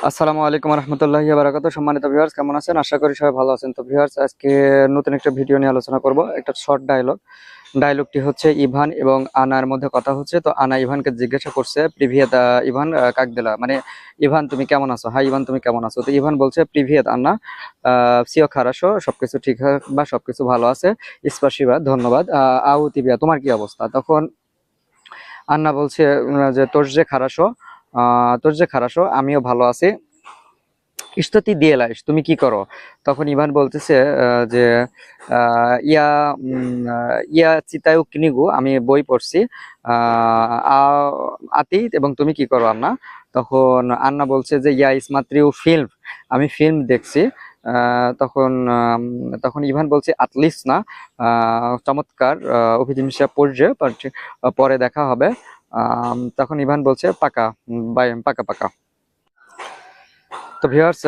আসসালামু আলাইকুম রহমতুল্লাহি ওয়া বারাকাতুহু। সম্মানিত ভিউয়ার্স, কেমন আছেন? আশা করি সবাই ভালো আছেন। তো ভিউয়ার্স, আজকে নতুন একটা ভিডিও নিয়ে আলোচনা করব। একটা শর্ট ডায়লগটি হচ্ছে ইভান এবং আনার মধ্যে কথা হচ্ছে। তো আনা ইভানকে জিজ্ঞাসা করছে, প্রিভিয়াত ইভান কাক দিলা, মানে ইভান তুমি কেমন আছো, হাই ইভান তুমি কেমন আছো। তো ইভান বলছে, প্রিভিয়াত আন্না, সিও খারাসো, সবকিছু ঠিক বা সবকিছু ভালো আছে, স্পাসিবা ধন্যবাদ, আউ তিবিয়া তোমার কি অবস্থা। তখন আন্না বলছে যে তোর যে খারাসো আমিও ভালো আছি, ইস্তাতি দিয়ে লাইস তুমি কি করো। তখন ইভান বলতেছে যে ইয়া ইয়া চিতায়ু কিনিগু, আমি বই পড়ছি, আতি, এবং তুমি কি করো আন্না। তখন আন্না বলছে যে ইয়া ইসমাত্রিউ ফিল্ম, আমি ফিল্ম দেখছি। তখন ইভান বলছে আতলিস না, চমৎকার, অভিজিনিসা পড়ছে, পরে দেখা হবে। তখন ইভান বলছে পাকা, বাই, পাকা পাকা। তো ভিউয়ার্স,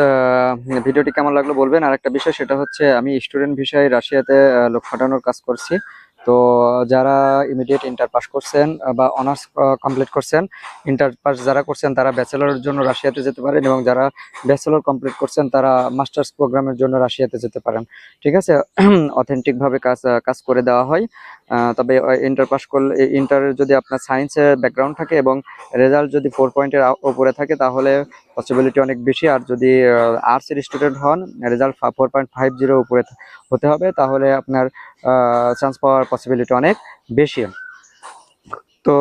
ভিডিওটি কেমন লাগলো বলবেন। আর একটা বিষয়, সেটা হচ্ছে আমি স্টুডেন্ট ভিসায় রাশিয়াতে লোক পাঠানোর কাজ করছি। তো যারা ইমিডিয়েট ইন্টার পাস করছেন বা অনার্স কমপ্লিট করছেন, ইন্টার পাস যারা করছেন তারা ব্যাচেলরের জন্য রাশিয়াতে যেতে পারেন, এবং যারা ব্যাচেলর কমপ্লিট করছেন তারা মাস্টার্স প্রোগ্রামের জন্য রাশিয়াতে যেতে পারেন। ঠিক আছে, অথেন্টিকভাবে কাজ করে দেওয়া হয়। তবে ইন্টার পাস করলে, ইন্টারের যদি আপনার সায়েন্সের ব্যাকগ্রাউন্ড থাকে এবং রেজাল্ট যদি 4 পয়েন্টের উপরে থাকে, তাহলে পসিবিলিটি অনেক বেশি। আর যদি আর্টসের স্টুডেন্ট হন, রেজাল্ট 4.50 উপরে হতে হবে, তাহলে আপনার চান্স পাওয়ার পসিবিলিটি অনেক বেশি। তো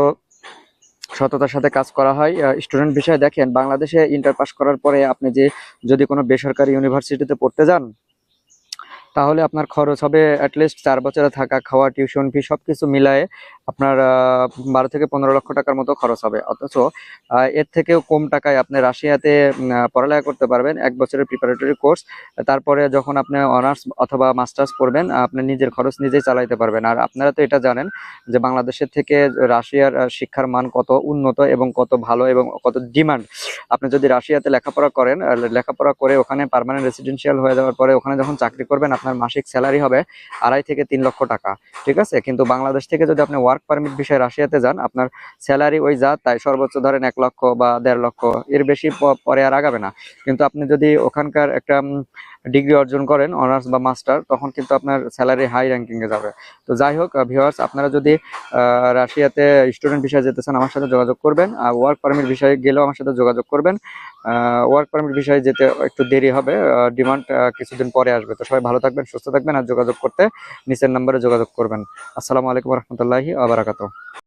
সততার সাথে কাজ করা হয়। স্টুডেন্ট বিষয়ে দেখেন, বাংলাদেশে ইন্টার পাস করার পরে আপনি যদি কোনো বেসরকারি ইউনিভার্সিটিতে পড়তে যান, তাহলে আপনার খরচ হবে অ্যাটলিস্ট 4 বছরে থাকা, খাওয়া, টিউশন ফি সবকিছু মিলায়ে আপনার 12 থেকে 15 লক্ষ টাকার মতো খরচ হবে। অথচ এর থেকেও কম টাকায় আপনি রাশিয়াতে পড়ালেখা করতে পারবেন, 1 বছরের প্রিপারেটরি কোর্স। তারপরে যখন আপনি অনার্স অথবা মাস্টার্স পড়বেন, আপনি নিজের খরচ নিজেই চালাইতে পারবেন। আর আপনারা তো এটা জানেন যে বাংলাদেশের থেকে রাশিয়ার শিক্ষার মান কত উন্নত এবং কত ভালো এবং কত ডিমান্ড। আপনি যদি রাশিয়াতে লেখাপড়া করেন, লেখাপড়া করে ওখানে পার্মানেন্ট রেসিডেন্সিয়াল হয়ে যাওয়ার পরে ওখানে যখন চাকরি করবেন, আপনার মাসিক স্যালারি হবে 2.5 থেকে 3 লক্ষ টাকা। ঠিক আছে, কিন্তু বাংলাদেশ থেকে যদি আপনি ওয়ার্ক পারমিট বিষয়ে রাশিয়াতে যান, আপনার স্যালারি ওই যা তাই, সর্বোচ্চ ধরেন 1 লক্ষ বা 1.5 লক্ষ, এর বেশি পরে আর আগাবে না। কিন্তু আপনি যদি ওখানকার একটা ডিগ্রি অর্জন করেন, অনার্স বা মাস্টার, তখন কিন্তু আপনার স্যালারি হাই র্যাঙ্কিংয়ে যাবে। তো যাই হোক ভিউয়ার্স, আপনারা যদি রাশিয়াতে স্টুডেন্ট ভিসায় যেতে চান, আমার সাথে যোগাযোগ করবেন। আর ওয়ার্ক পারমিট বিষয়ে গেলেও আমার সাথে যোগাযোগ করবেন। ওয়ার্ক পারমিট বিষয়ে যেতে একটু দেরি হবে, ডিমান্ড কিছুদিন পরে আসবে। তো সবাই ভালো থাকবেন, সুস্থ থাকবেন, আর যোগাযোগ করতে নিচের নাম্বারে যোগাযোগ করবেন। আসসালামু আলাইকুম রহমতুল্লাহি ওয়া বারাকাতুহু।